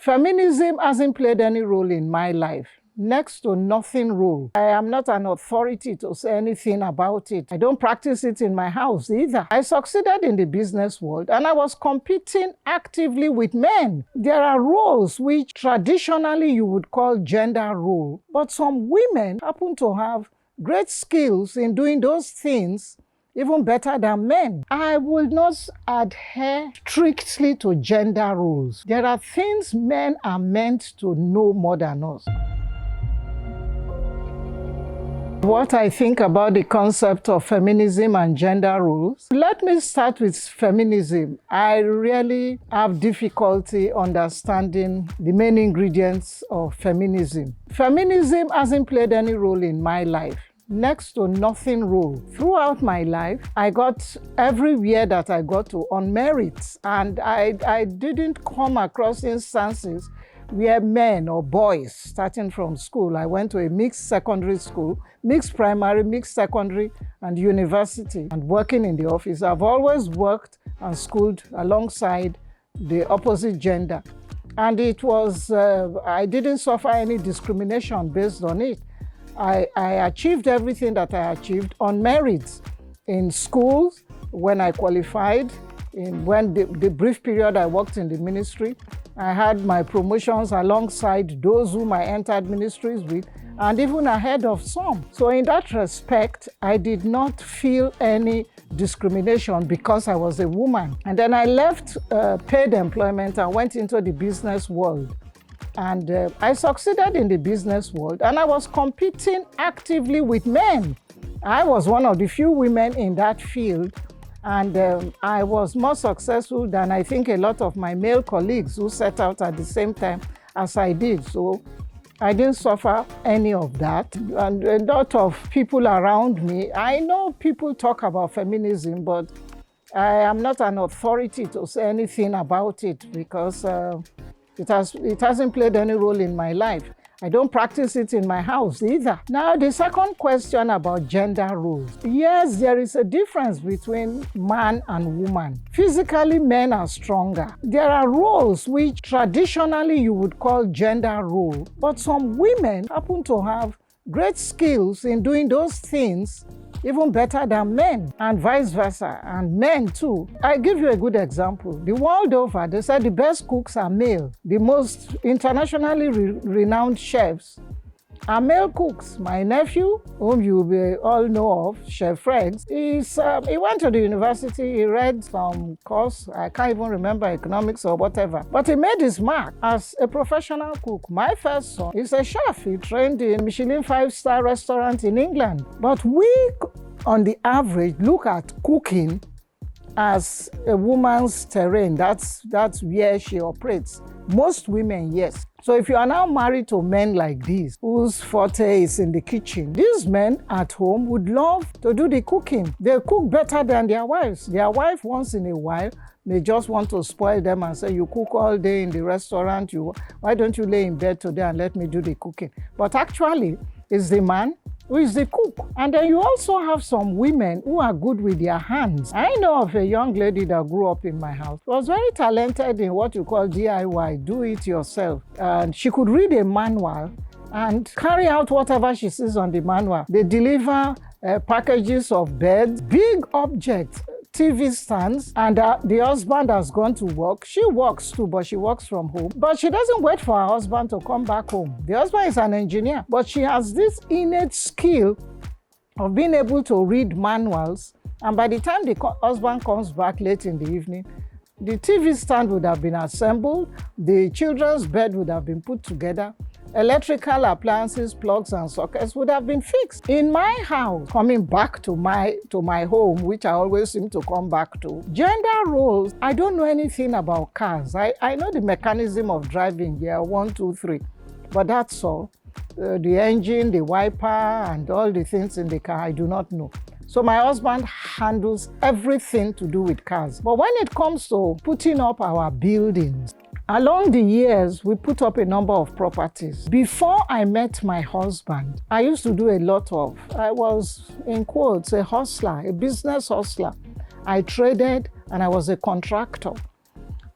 Feminism hasn't played any role in my life. Next to nothing role. I am not an authority to say anything about it. I don't practice it in my house either. I succeeded in the business world and I was competing actively with men. There are roles which traditionally you would call gender role, but some women happen to have great skills in doing those things even better than men. I will not adhere strictly to gender roles. There are things men are meant to know more than us. What I think about the concept of feminism and gender roles. Let me start with feminism. I really have difficulty understanding the main ingredients of feminism. Feminism hasn't played any role in my life. Next to nothing role. Throughout my life, I got everywhere that I got to on merit, and I didn't come across instances where men or boys, starting from school, I went to a mixed secondary school, mixed primary, mixed secondary, and university, and working in the office. I've always worked and schooled alongside the opposite gender. And it was, I didn't suffer any discrimination based on it. I achieved everything that I achieved on merit in schools, when I qualified, when the brief period I worked in the ministry. I had my promotions alongside those whom I entered ministries with, and even ahead of some. So in that respect, I did not feel any discrimination because I was a woman. And then I left paid employment and went into the business world. And I succeeded in the business world, and I was competing actively with men. I was one of the few women in that field, and I was more successful than I think a lot of my male colleagues who set out at the same time as I did. So I didn't suffer any of that. And a lot of people around me, I know people talk about feminism, but I am not an authority to say anything about it because it hasn't played any role in my life. I don't practice it in my house either. Now, the second question about gender roles. Yes, there is a difference between man and woman. Physically, men are stronger. There are roles which traditionally you would call gender role, but some women happen to have great skills in doing those things even better than men, and vice versa, and men too. I give you a good example. The world over, they said the best cooks are male. The most internationally renowned chefs are male cooks. My nephew, whom you all know of, Chef Fred, he went to the university, he read some course, I can't even remember, economics or whatever, but he made his mark as a professional cook. My first son is a chef. He trained in a Michelin 5-star restaurant in England. But we, on the average, look at cooking as a woman's terrain. That's where she operates. Most women, yes. So if you are now married to men like this, whose forte is in the kitchen, these men at home would love to do the cooking. They cook better than their wives. Their wife, once in a while, may just want to spoil them and say, you cook all day in the restaurant, why don't you lay in bed today and let me do the cooking? But actually, it's the man who is the cook. And then you also have some women who are good with their hands. I know of a young lady that grew up in my house. She was very talented in what you call DIY, do it yourself. And she could read a manual and carry out whatever she sees on the manual. They deliver packages of beds, big objects, TV stands, and the husband has gone to work. She works too, but she works from home. But she doesn't wait for her husband to come back home. The husband is an engineer, but she has this innate skill of being able to read manuals. And by the time the husband comes back late in the evening, the TV stand would have been assembled, the children's bed would have been put together, electrical appliances, plugs and sockets would have been fixed. In my house, coming back to my home, which I always seem to come back to, gender roles, I don't know anything about cars. I know the mechanism of driving, yeah, 1, 2, 3, but that's all. The engine, the wiper, and all the things in the car, I do not know. So my husband handles everything to do with cars. But when it comes to putting up our buildings, along the years, we put up a number of properties. Before I met my husband, I used to do a lot of, I was, in quotes, a hustler, a business hustler. I traded and I was a contractor.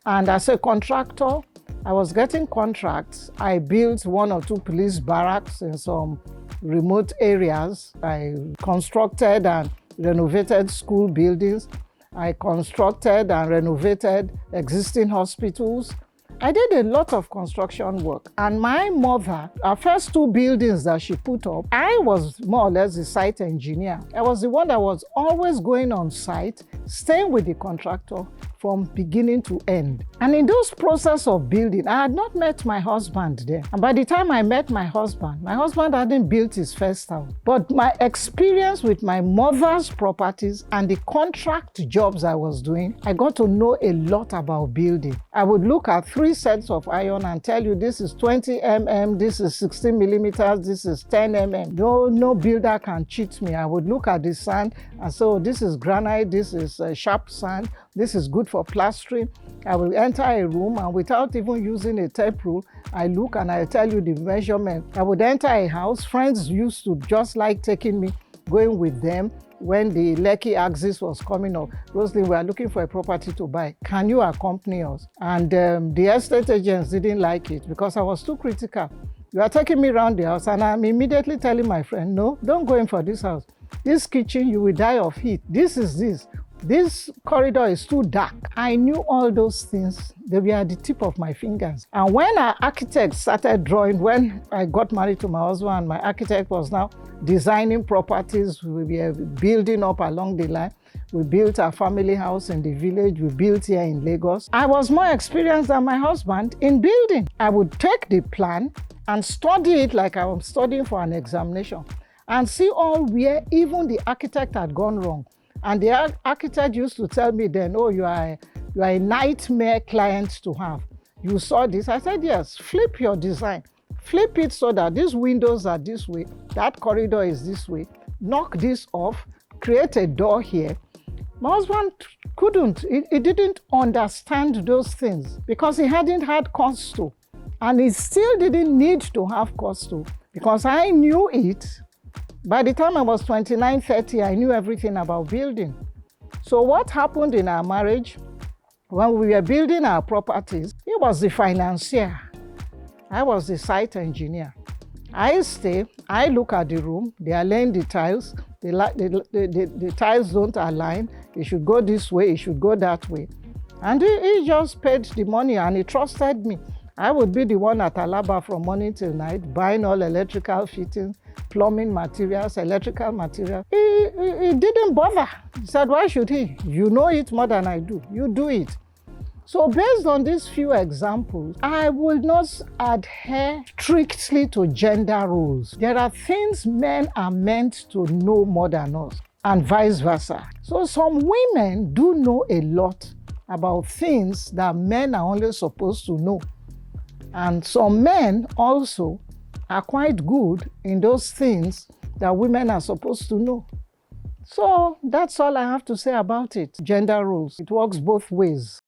And as a contractor, I was getting contracts. I built 1 or 2 police barracks in some remote areas. I constructed and renovated school buildings. I constructed and renovated existing hospitals. I did a lot of construction work. And my mother, our first 2 buildings that she put up, I was more or less the site engineer. I was the one that was always going on site, staying with the contractor from beginning to end. And in those process of building, I had not met my husband there. And by the time I met my husband hadn't built his first house. But my experience with my mother's properties and the contract jobs I was doing, I got to know a lot about building. I would look at 3 sets of iron and tell you this is 20 mm, this is 16 millimeters, this is 10 mm. No builder can cheat me. I would look at the sand and say, oh, this is granite, this is sharp sand, this is good for plastering. I will enter a room and without even using a tape rule, I look and I tell you the measurement. I would enter a house. Friends used to just like taking me, going with them when the Lekki axis was coming up. Rosalind, we are looking for a property to buy. Can you accompany us? And the estate agents didn't like it because I was too critical. You are taking me around the house and I'm immediately telling my friend, no, don't go in for this house. This kitchen, you will die of heat. This is this. This corridor is too dark. I knew all those things. They were at the tip of my fingers. And when our architect started drawing, when I got married to my husband, my architect was now designing properties. We were building up along the line. We built our family house in the village. We built here in Lagos. I was more experienced than my husband in building. I would take the plan and study it like I was studying for an examination and see all where even the architect had gone wrong. And the architect used to tell me then, oh, you are a nightmare client to have. You saw this? I said, yes, flip your design. Flip it so that these windows are this way, that corridor is this way. Knock this off, create a door here. My husband couldn't. He didn't understand those things because he hadn't had cost to. And he still didn't need to have cost to because I knew it. By the time I was 29, 30, I knew everything about building. So what happened in our marriage, when we were building our properties, he was the financier. I was the site engineer. I stay, I look at the room, they are laying the tiles, the tiles don't align, it should go this way, it should go that way. And he just paid the money and he trusted me. I would be the one at Alaba from morning till night, buying all electrical fittings, plumbing materials, electrical materials. He didn't bother. He said, why should he? You know it more than I do. You do it. So based on these few examples, I will not adhere strictly to gender roles. There are things men are meant to know more than us, and vice versa. So some women do know a lot about things that men are only supposed to know. And some men also are quite good in those things that women are supposed to know. So that's all I have to say about it. Gender roles. It works both ways.